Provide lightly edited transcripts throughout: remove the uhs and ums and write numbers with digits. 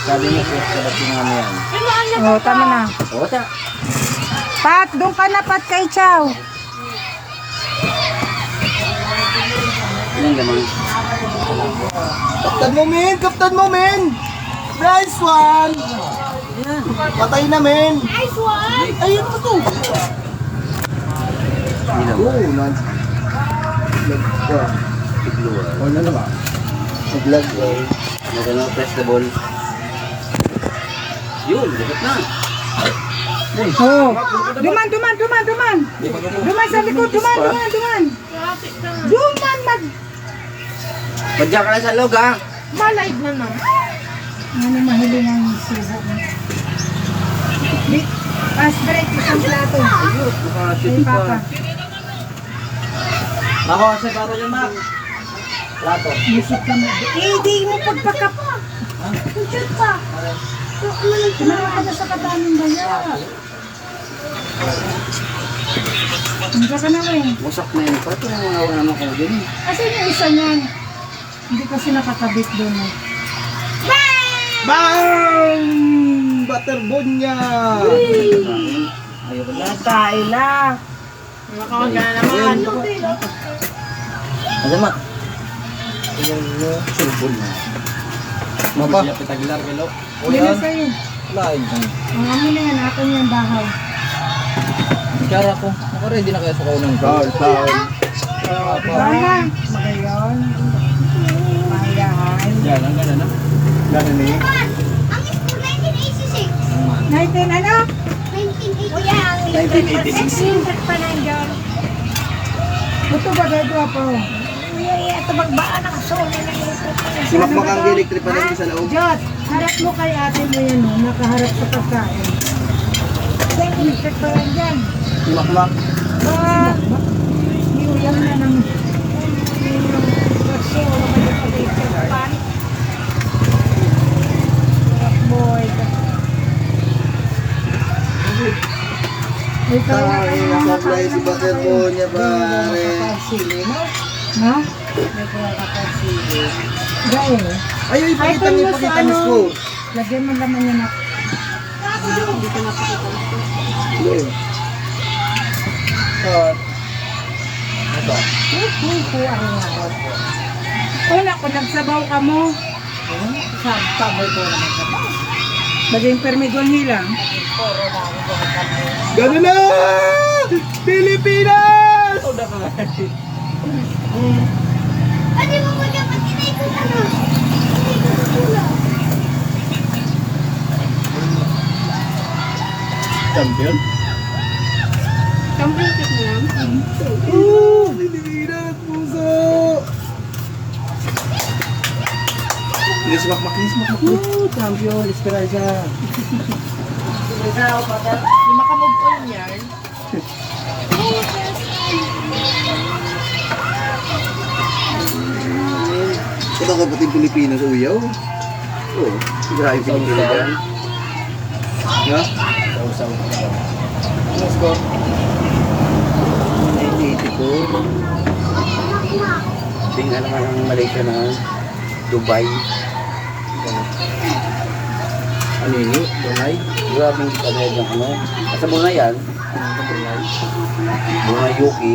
Sabi niya, sa ba't yung ano yan? Oh, tama na. O, ta. Pat, doon ka na, Pat, kay Chow. Yan naman. Kaptan mo, men! Kaptan mo, men! Nice one! Patay na, men! Nice one! Ayun mo to! Hindi naman. Oo, nan. Tigluwa. O, na naman. Nag-lag, eh. Magano, press the ball. Yun, dapat na. Oh. Duman. Duman sa likod, duman. Duman, Madya ka na sa log, ha? Malive na na. Ano mahiling ang suho mo? Pass break, isang plato. Ayun, Ay, nakashoot Papa. pa. Ako, sa paro niya, Mac. Plato. Music ka mo. Di mo pagpakap. Shoot pa. Tumawa ka na sa kataming baya. Hindi ka na rin. Wasak na yun. Pato na mga naman ko dyan. Kasi yung isa niyan, hindi kasi nakakabit doon. Eh. Bang! Butterball niya! Ayoko na. Natay na. Makawag ka na naman. Ano, Mac? Sulbol na. Mapa? Hindi na sa'yo. Lain. Ang amin na yan, ako niyan bahaw. Kara ko. Ako rin, hindi na kaya sa kaunan. Foul. Banga. Magayon. Mayahan. Yan, ang gana na. Gana ni? Ang score 1986. 19 ano? 1986. Kuya, ang 1986. pa nandiyan. Ito ba gagawa po? Kuya, ito magbaan nakasolo na ito. Si Makmak ang electric pa natin sa loob. Jot, harap mo kay ate mo yan, no? Nakaharap sa pagkain. Then, electric pa lang dyan. Si Makmak. Iulang na ng Kasi wala ka yung pag-electric pan. boy. Ikaw na Ay, nakaplay si Butterball niya, pare. No? Gaya. Ayaw, ipakita Ay, niyo, kung ipakita sa niyo ano, score. lagyan mo naman yan ako. Yun. Wala ko, nagsabaw ka mo. Sabaw ko na nagsabaw. Bagay permigol hilang. Gano'n na! Pilipinas! Ano mo mo dapat inaikot ano? Champion? Champion kit mo yan? Pilipinas, puso! Hindi si Makmak, hindi si Makmak. Champion, Esperanza. Hindi makamove on yan. Ito kapatid Pilipinas, uyaw. Oo, grabe Pilipinas dyan. Ha? Ano score? 1984. Tingnan naman ang Malaysia na Dubai. Ano yun? Brunei? Grabe yung kanila yung ano. Sa Brunei yan. Brunei Yuki.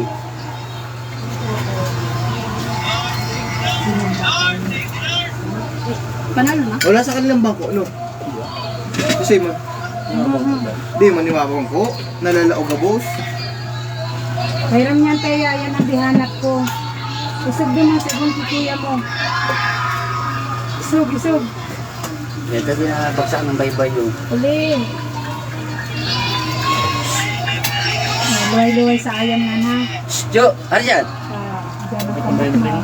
Panalo na? Wala sa kanilang bangko, no? Kasi di maniwawang ko. Nalalaog ka, boss. Kairam niyan tayo, yan ang bihanap ko. Isog din ang sabon kuya mo. Isog. Ito binabagsak ng baybay yung. Uli. Luway-luway sa ayam nga na. Jo! Ano yan? Diyan ang kamot mo.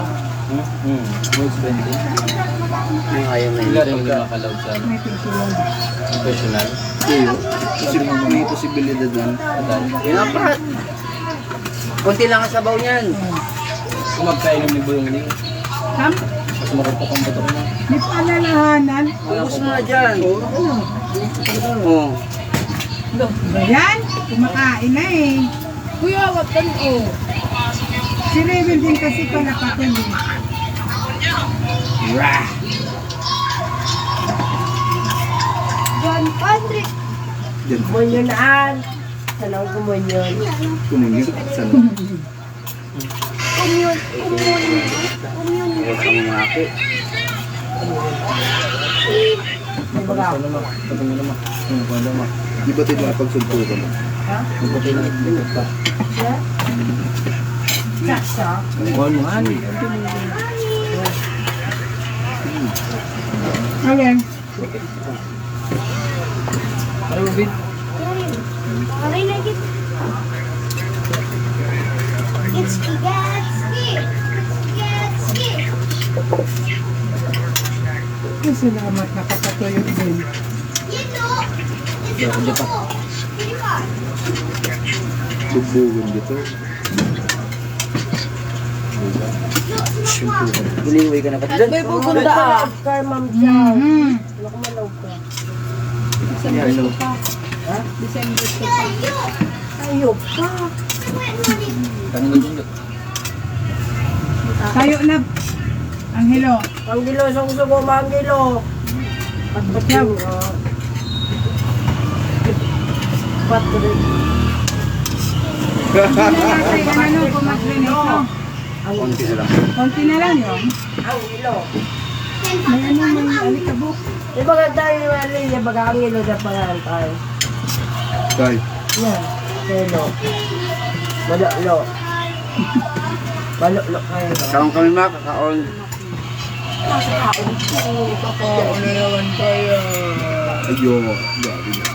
Yung ayaw na yun. May pintuan. Iyo. Kasi may posibilidad lang. Yun nga pa. Kunti lang ang sabaw niyan. Kung magkainom ni Bulong Ning, Kam? mas marupok ang bato niya. Di pa alalahanan. Ubus mo na dyan. Oo. Ba yan? Kumakain na eh. Kuya, wag ka oh. Si Rebel din kasi pala kapatid. Patrick. Diyan. Kumunyonan. Sanang kumunyon. Kumunyo. Saan? Umyun. Huwag kang maki. Di ba ka? Di ba tayo makapagsulpukan? Ha? Magpapay na itlog pa. Yeah? Saksa? Ano nga? Again. Ano ba, Bin? Aray na git. It's Gatsby. Gatsby. Salamat, nakapatuyo din. Hindi ako dito. Bugbugan dito. Giliway ka na pati dyan. May bugunda ah. Kay Ma'am Chow. Wala ko malaw ka. Ano? Ha? December 2 pa. Ayop pa. Tangin na dyan. Tayo na. Anghelo. Anghelo, sugo, Anghelo. Patpatyaw. Patrick. Ano, kumaglinis no? Konti na lang. Konti na lang yun. Anghelo. May ano, may alikabok. Di ba ka tayo yung alin, baga Anghelo na pangalan tayo. Tay. Yan. Anghelo. Malolo. Malolo kayo. Kaon kami mga kakaon. Kakaon na naman tayo. Ayo. Gabi na.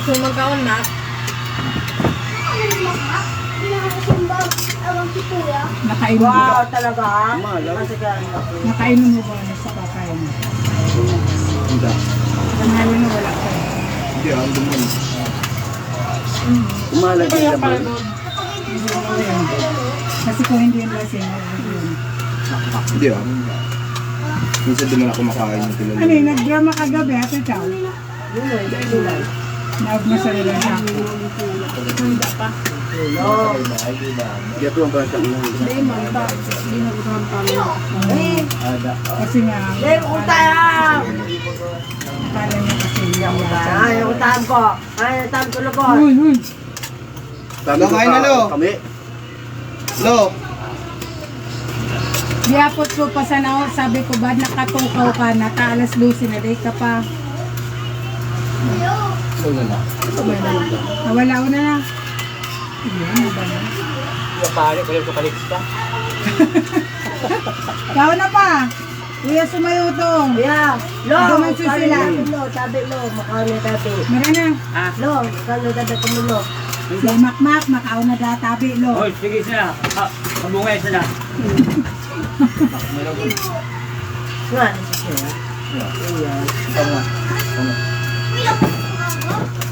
So magkaon na. Nakainom mo ba? Talaga? Malam. Nakainom mo ba na sa kakain? Hindi. Tanghali na wala ka. Hindi, ando mo. Umalag yung laman. Kasi kung hindi yung lasing, yun. Hindi ah. Minsan doon na ako makain ng kilala. Ano yung nag-drama kagabi, Ate Chow? Naog mo sa rin siya. Handa pa. Gato ang bata mo. Hindi man pa. Hindi na usahan pa Ada. Kasi nga, akala niya kasi yung Utaan ko. Ay, utaan ko lugo. Uy, uy. Lo, kain na, Lo. Kami. Lo. Diapot ko pa sa naon, sabi ko ba nakatukaw ka na, alas 12 na day ka pa. Wala na. Nawala ko na na. Ano ba na? Yung pare, kaya ito kalista. Kao na pa. Kuya sumayo to. Yeah. Lo, Duman siya sila. Lo, sabi lo, makano tabi. Mara na. Lo, makano tabi ko mo lo. Si Makmak, makao na databi lo. Hoy, sige sila. Kabungay sila. Nga, siya. Tama.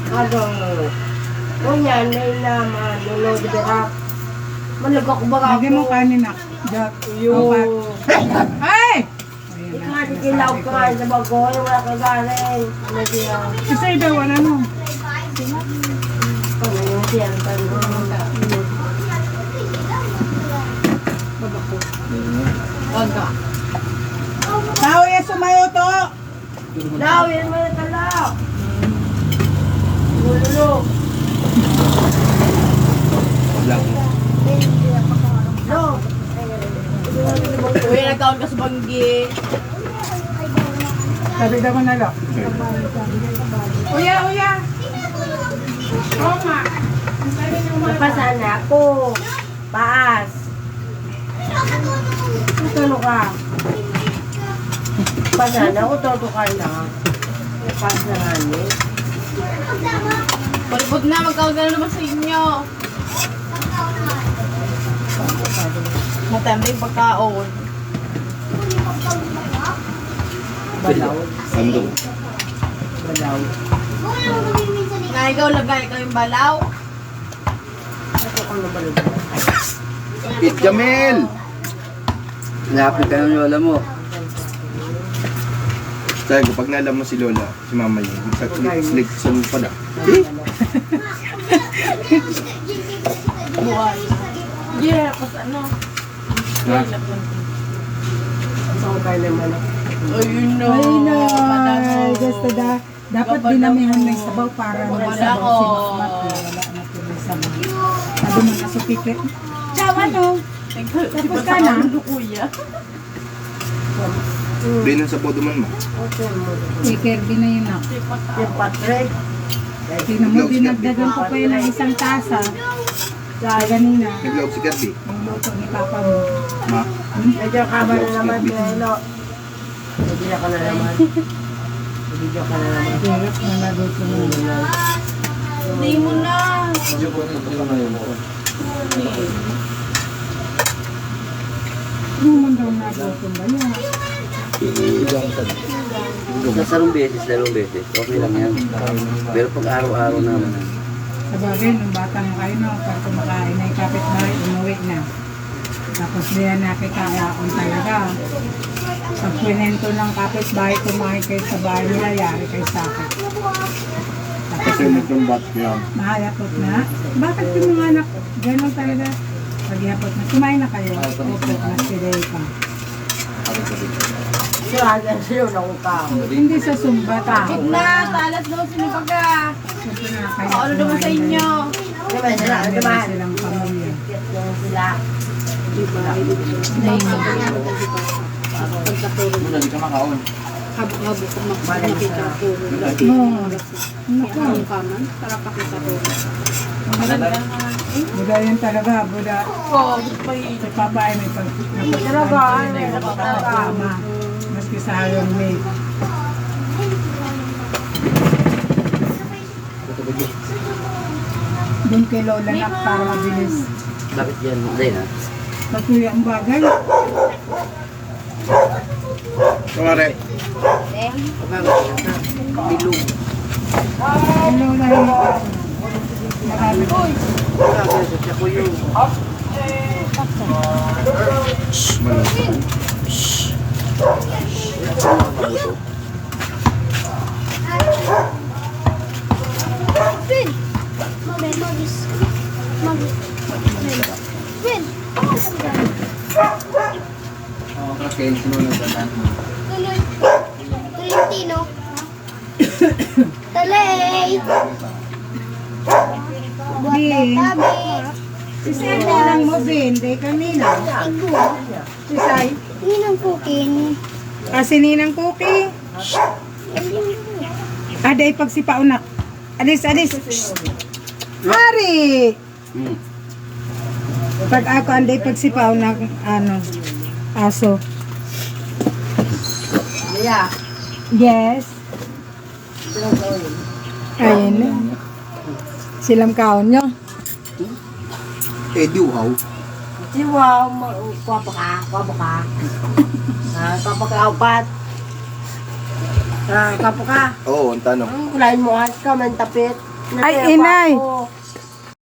Kagong, kunyan, may naman, lo, di berak. Malug ako baga ako. Lagyan mo kanin na. Jack. Yung, Ay! kilaw ka nga sa bago, yung wala kagaling. Ano siya? Isa daw, wala mo. Ano yung siya? Handa. Tao ya sumayo to. Daw, yan mo yung talaw. Lulo. Lang. Lo. Uy, nagkaon ka sa banggi. Sabi daw na lo. Uya, uya. Oma. Napasan ako. Paas. Tutulog ka. Pasan ako, tutukar na. Paas na nga Palibot na, magkaon ka na naman sa inyo. Matambing pagkaon. Balaw. Ando. Balaw. Na ikaw lagay, ikaw yung balaw. Ito ko na balaw. Pit Jamel. Lapit ka ng lola mo. Sabi ko, pag naalam mo si Lola, si Mama yun, slik sa mo pa na. Buhay. Yeah, kasi ano. Ha? Gusto ko kayo ng manok. Ayun no. Ay na, gusto da. Dapat dinamihan ng sabaw para may Wala sabaw ko. si Masmat. Wala na tuloy sabaw. Sabi mo na supikit. Ciao, ano? Tapos ka na? Kuya. Binan sa poduman mo. Si Kirby na yun ako. Yung patre. Tingnan mo, dinagdagan ko pa yun ng isang tasa. Sa ganina, Naglaog si Kirby. yung luto ni Papa mo. Ma. Medyo kaba na naman, Belo. Nabila ka na naman. Nabila ka na naman. Hirap na naluto mo. Hindi mo na. Ano man daw naluto ba yan? Nasarong beses, dalawang beses. Okay lang yan. Pero pag araw-araw naman. Sa bagay, nung bata mo kayo, no, pag kumakain na yung kapitbahay, umuwi na. Tapos diyan nakikayaon talaga. Pag pinento ng kapitbahay, kumain kayo sa bahay nila, yari kayo sa akin. Tapos itong bat yan. mahayapot na. Bakit yung mga anak, gano'n talaga? Paghihapot na, kumain na kayo. Opo, mas today pa. Siragan sa'yo ng utang. Hindi sa sumba, tao. Huwag na. Talas daw sinibaga. Siyempre na kayo. Ano naman sa inyo? Diba sila? Marami Diba? na silang pamilya. Yung sila. Muna, di ka makaon. Oo. Buda yan talaga, Buda. Oo, may Sa babae may Talaga, na yung nakakama. Maski sa Iron Maid. Doon kay Lola na para mabilis. Bakit yan? Hindi na. Patuloy ang bagay. Kumare. Bilog. Ang Lola na marami. Sa ko yung... Malapit. Mabuto. Vin! Magis. Vin! Okay, sinunod na lang. Tuloy. Tolentino. Talay! Buat Bin. tabi. Si Sai na lang mo, Bin. Day kanina. Si Sai. Ini ng cooking. Kasi ninang cookie. Aday pagsipaunak. Adis. Hari! Hmm. Pag ako anday pagsipaw ng ano, aso. Yeah. Yes. Ayun na. Silang kaon nyo. Eh, diuhaw. Siwa, kwapa ka. Kwapa ka, upat. Kwapa ka. Oo, ang tanong. Ang kulain mo, has ka, man tapit. Ay, inay.